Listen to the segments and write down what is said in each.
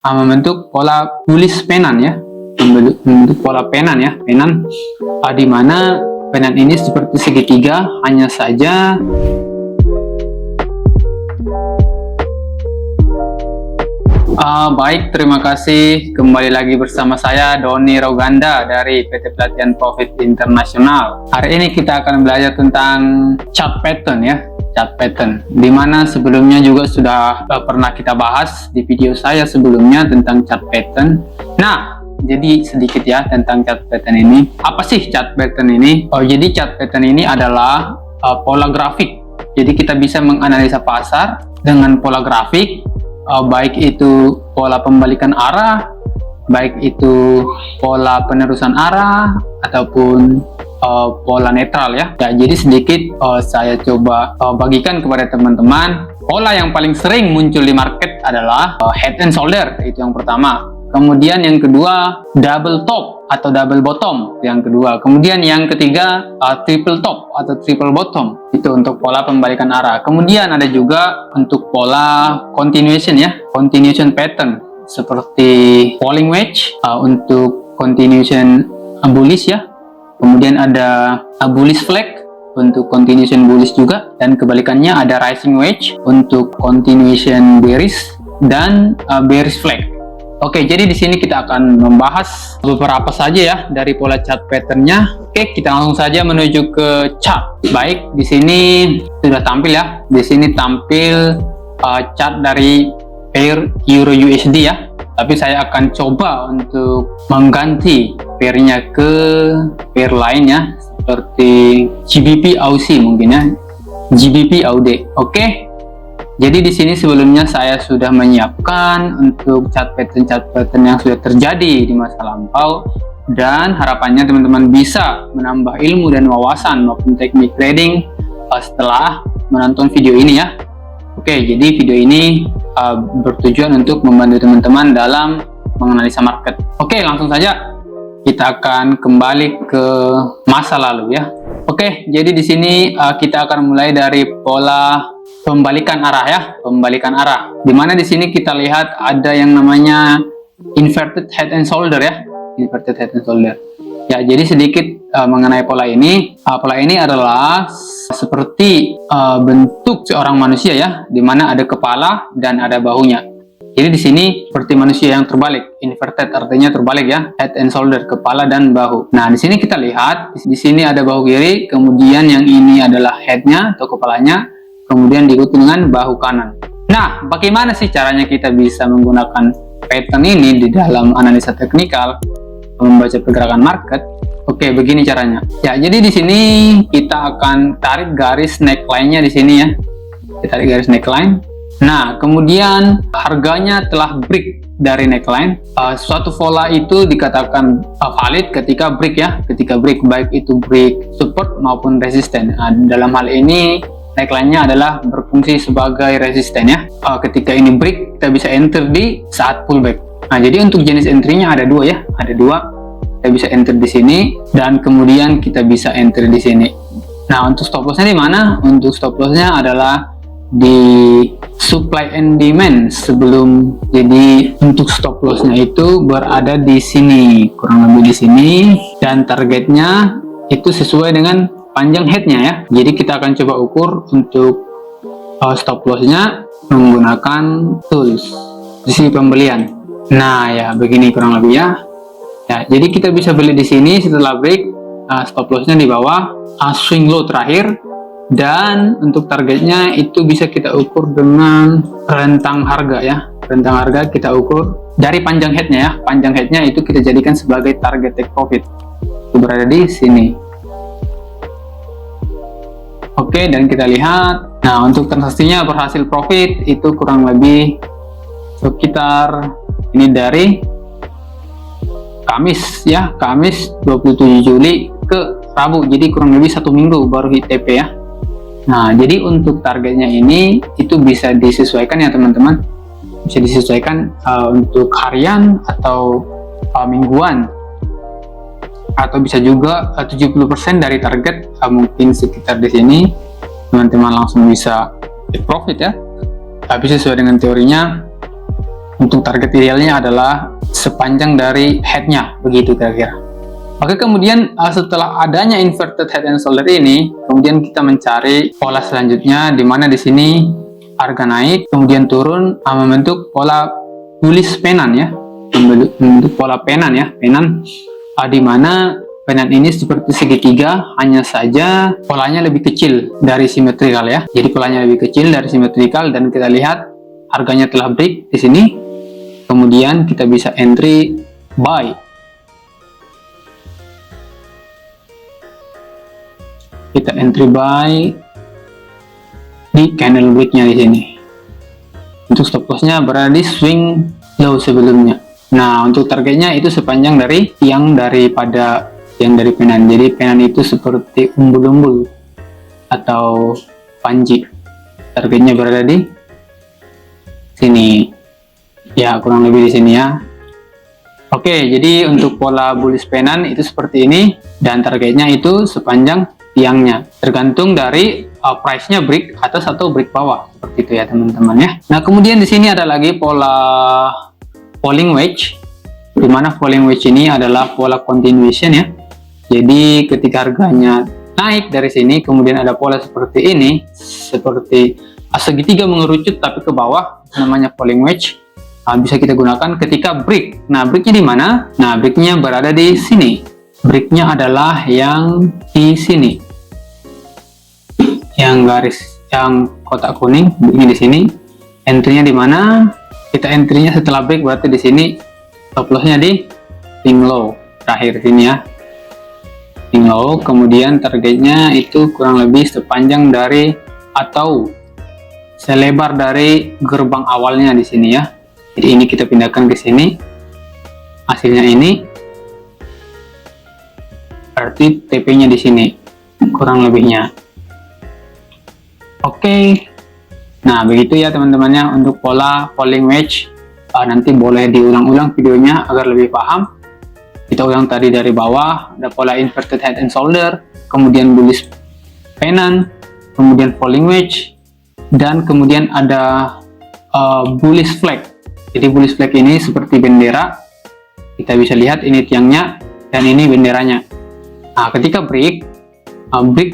membentuk pola bullish pennant ya, membentuk pola pennant ya, pennant di mana pennant ini seperti segitiga, hanya saja baik, terima kasih. Kembali lagi bersama saya Doni Roganda dari PT Pelatihan Profit Internasional. Hari ini kita akan belajar tentang chart pattern ya, chart pattern. Dimana sebelumnya juga sudah pernah kita bahas di video saya sebelumnya tentang chart pattern. Nah, jadi sedikit ya tentang chart pattern ini. Apa sih chart pattern ini? Jadi chart pattern ini adalah pola grafik. Jadi kita bisa menganalisa pasar dengan pola grafik. Baik itu pola pembalikan arah, baik itu pola penerusan arah, ataupun pola netral ya. Jadi sedikit saya coba bagikan kepada teman-teman. Pola yang paling sering muncul di market adalah head and shoulder, itu yang pertama. Kemudian yang kedua double top atau double bottom, yang kedua. Kemudian yang ketiga triple top atau triple bottom, itu untuk pola pembalikan arah. Kemudian ada juga untuk pola continuation ya, continuation pattern seperti falling wedge untuk continuation bullish ya. Kemudian ada bullish flag untuk continuation bullish juga, dan kebalikannya ada rising wedge untuk continuation bearish dan bearish flag. Oke, jadi di sini kita akan membahas beberapa saja ya dari pola chart patternnya. Oke, kita langsung saja menuju ke chart. Baik, di sini sudah tampil ya. Di sini tampil chart dari pair Euro USD ya. Tapi saya akan coba untuk mengganti pairnya ke pair lain ya, seperti GBP AUD mungkin ya, GBP AUD. Oke. Jadi di sini sebelumnya saya sudah menyiapkan untuk chart pattern yang sudah terjadi di masa lampau, dan harapannya teman-teman bisa menambah ilmu dan wawasan maupun teknik trading setelah menonton video ini ya. Oke, jadi video ini bertujuan untuk membantu teman-teman dalam menganalisa market. Oke, langsung saja kita akan kembali ke masa lalu ya. Oke, jadi di sini kita akan mulai dari pola pembalikan arah ya, pembalikan arah. Dimana di sini kita lihat ada yang namanya inverted head and shoulder ya, inverted head and shoulder. Ya, jadi sedikit mengenai pola ini. Pola ini adalah seperti bentuk seorang manusia ya, dimana ada kepala dan ada bahunya. Jadi di sini seperti manusia yang terbalik, inverted artinya terbalik ya, head and shoulder, kepala dan bahu. Nah, di sini kita lihat di sini ada bahu kiri, kemudian yang ini adalah headnya atau kepalanya, kemudian diikuti dengan bahu kanan. Nah, bagaimana sih caranya kita bisa menggunakan pattern ini di dalam analisa teknikal, membaca pergerakan market? Oke, begini caranya. Ya, jadi di sini kita akan tarik garis neckline-nya di sini ya. Kita tarik garis neckline. Nah, kemudian harganya telah break dari neckline. Suatu pola itu dikatakan valid ketika break ya, ketika break, baik itu break support maupun resisten. Nah, dalam hal ini neckline-nya adalah berfungsi sebagai resisten ya. Ketika ini break, kita bisa enter di saat pullback. Nah, jadi untuk jenis entry-nya ada dua ya, ada dua. Kita bisa enter di sini dan kemudian kita bisa enter di sini. Nah, untuk stop loss-nya di mana? Untuk stop loss-nya adalah di supply and demand sebelum. Jadi untuk stop loss-nya itu berada di sini, kurang lebih di sini, dan targetnya itu sesuai dengan panjang headnya ya. Jadi kita akan coba ukur untuk stop loss-nya menggunakan tools di sini pembelian. Nah ya, begini kurang lebih ya. Ya, jadi kita bisa beli di sini setelah break, stop loss-nya di bawah, swing low terakhir, dan untuk targetnya itu bisa kita ukur dengan rentang harga ya. Rentang harga kita ukur dari panjang headnya ya. Panjang headnya itu kita jadikan sebagai target take profit. Itu berada di sini. Oke, dan kita lihat. Nah, untuk transaksinya berhasil profit itu kurang lebih sekitar ini dari Kamis ya, Kamis 27 Juli ke Rabu. Jadi kurang lebih 1 minggu baru hit TP ya. Nah, jadi untuk targetnya ini itu bisa disesuaikan ya teman-teman. Bisa disesuaikan untuk harian atau mingguan. Atau bisa juga 70% dari target, mungkin sekitar di sini teman-teman langsung bisa profit ya. Tapi sesuai dengan teorinya Untuk target idealnya adalah sepanjang dari headnya, begitu kira-kira. Oke, kemudian setelah adanya inverted head and shoulder ini, kemudian kita mencari pola selanjutnya, di mana di sini harga naik, kemudian turun, membentuk pola bullish pennant ya, membentuk pola pennant ya, pennant, di mana pennant ini seperti segitiga, hanya saja polanya lebih kecil dari simetrikal ya. Jadi polanya lebih kecil dari simetrikal, dan kita lihat harganya telah break di sini. Kemudian kita bisa entry buy. Kita entry buy di candle breaknya di sini. Untuk stop lossnya berada di swing low sebelumnya. Nah, untuk targetnya itu sepanjang dari tiang dari pennant. Jadi pennant itu seperti umbul-umbul atau panji. Targetnya berada di sini. Ya, kurang lebih di sini ya. Oke, jadi untuk pola bullish pennant itu seperti ini, dan targetnya itu sepanjang tiangnya, tergantung dari price-nya break atas atau break bawah, seperti itu ya teman-teman ya. Nah, kemudian di sini ada lagi pola falling wedge, di mana falling wedge ini adalah pola continuation ya. Jadi ketika harganya naik dari sini, kemudian ada pola seperti ini, seperti segitiga mengerucut tapi ke bawah, namanya falling wedge. Bisa kita gunakan ketika break. Nah, breaknya di mana? Nah, breaknya berada di sini. Breaknya adalah yang di sini, yang garis, yang kotak kuning. Breaknya di sini. Entry-nya di mana? Kita entry-nya setelah break, berarti di sini. Stop loss-nya di swing low terakhir sini ya. Swing low. Kemudian targetnya itu kurang lebih sepanjang dari atau selebar dari gerbang awalnya di sini ya. Jadi ini kita pindahkan ke sini, hasilnya ini, berarti TP-nya di sini, kurang lebihnya. Oke, nah begitu ya teman-temannya untuk pola falling wedge. Nanti boleh diulang-ulang videonya agar lebih paham. Kita ulang tadi dari bawah, ada pola inverted head and shoulder, kemudian bullish pennant, kemudian falling wedge, dan kemudian ada bullish flag. Jadi bullish flag ini seperti bendera, kita bisa lihat ini tiangnya dan ini benderanya. Nah, ketika break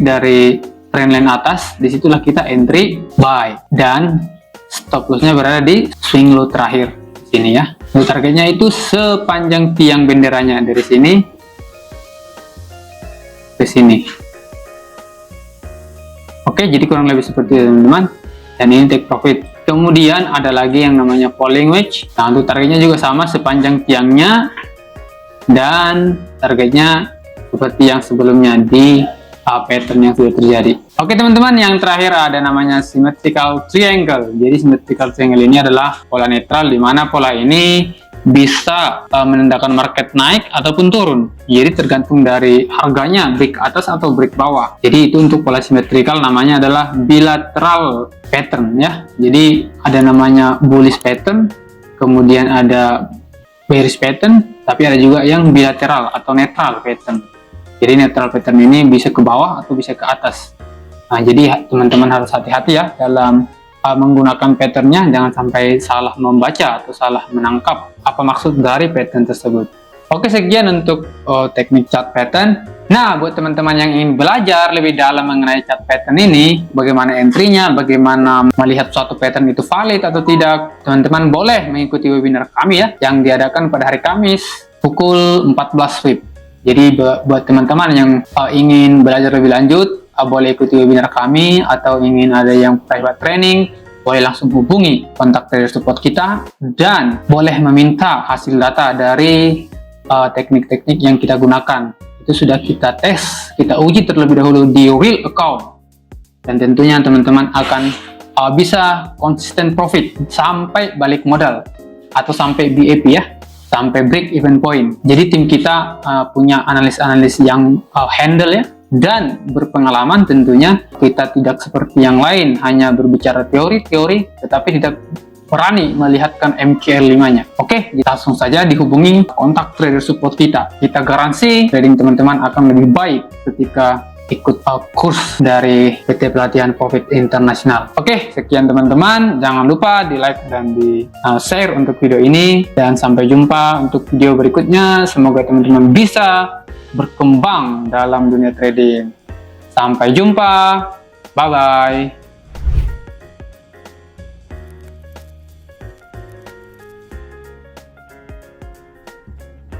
dari trendline atas, disitulah kita entry buy, dan stop lossnya berada di swing low terakhir sini ya. Untuk targetnya itu sepanjang tiang benderanya dari sini ke sini. Oke, jadi kurang lebih seperti itu teman-teman, dan ini take profit. Kemudian ada lagi yang namanya falling wedge. Nah, untuk targetnya juga sama, sepanjang tiangnya, dan targetnya seperti yang sebelumnya di pattern yang sudah terjadi. Oke teman-teman, yang terakhir ada namanya symmetrical triangle. Jadi symmetrical triangle ini adalah pola netral, di mana pola ini bisa menandakan market naik ataupun turun. Jadi tergantung dari harganya break atas atau break bawah. Jadi itu untuk pola symmetrical, namanya adalah bilateral pattern ya. Jadi ada namanya bullish pattern, kemudian ada bearish pattern, tapi ada juga yang bilateral atau netral pattern. Jadi netral pattern ini bisa ke bawah atau bisa ke atas. Nah, jadi teman-teman harus hati-hati ya dalam menggunakan patternnya, jangan sampai salah membaca atau salah menangkap apa maksud dari pattern tersebut. Oke, sekian untuk teknik chart pattern. Nah, buat teman-teman yang ingin belajar lebih dalam mengenai chart pattern ini, bagaimana entry-nya, bagaimana melihat suatu pattern itu valid atau tidak, teman-teman boleh mengikuti webinar kami ya, yang diadakan pada hari Kamis pukul 14 WIB. Jadi buat teman-teman yang ingin belajar lebih lanjut, boleh ikuti webinar kami, atau ingin ada yang private training, boleh langsung hubungi kontak trader support kita, dan boleh meminta hasil data dari teknik-teknik yang kita gunakan. Itu sudah kita tes, kita uji terlebih dahulu di real account, dan tentunya teman-teman akan bisa konsisten profit sampai balik modal atau sampai BEP ya, sampai break even point. Jadi tim kita punya analis-analis yang handle ya, dan berpengalaman tentunya. Kita tidak seperti yang lain hanya berbicara teori-teori, tetapi tidak berani melihatkan MQL5-nya. Oke, langsung saja dihubungi kontak trader support kita. Kita garansi trading teman-teman akan lebih baik ketika ikut kurs dari PT Pelatihan Profit Internasional. Oke, sekian teman-teman. Jangan lupa di like dan di share untuk video ini. Dan sampai jumpa untuk video berikutnya. Semoga teman-teman bisa berkembang dalam dunia trading. Sampai jumpa. Bye-bye.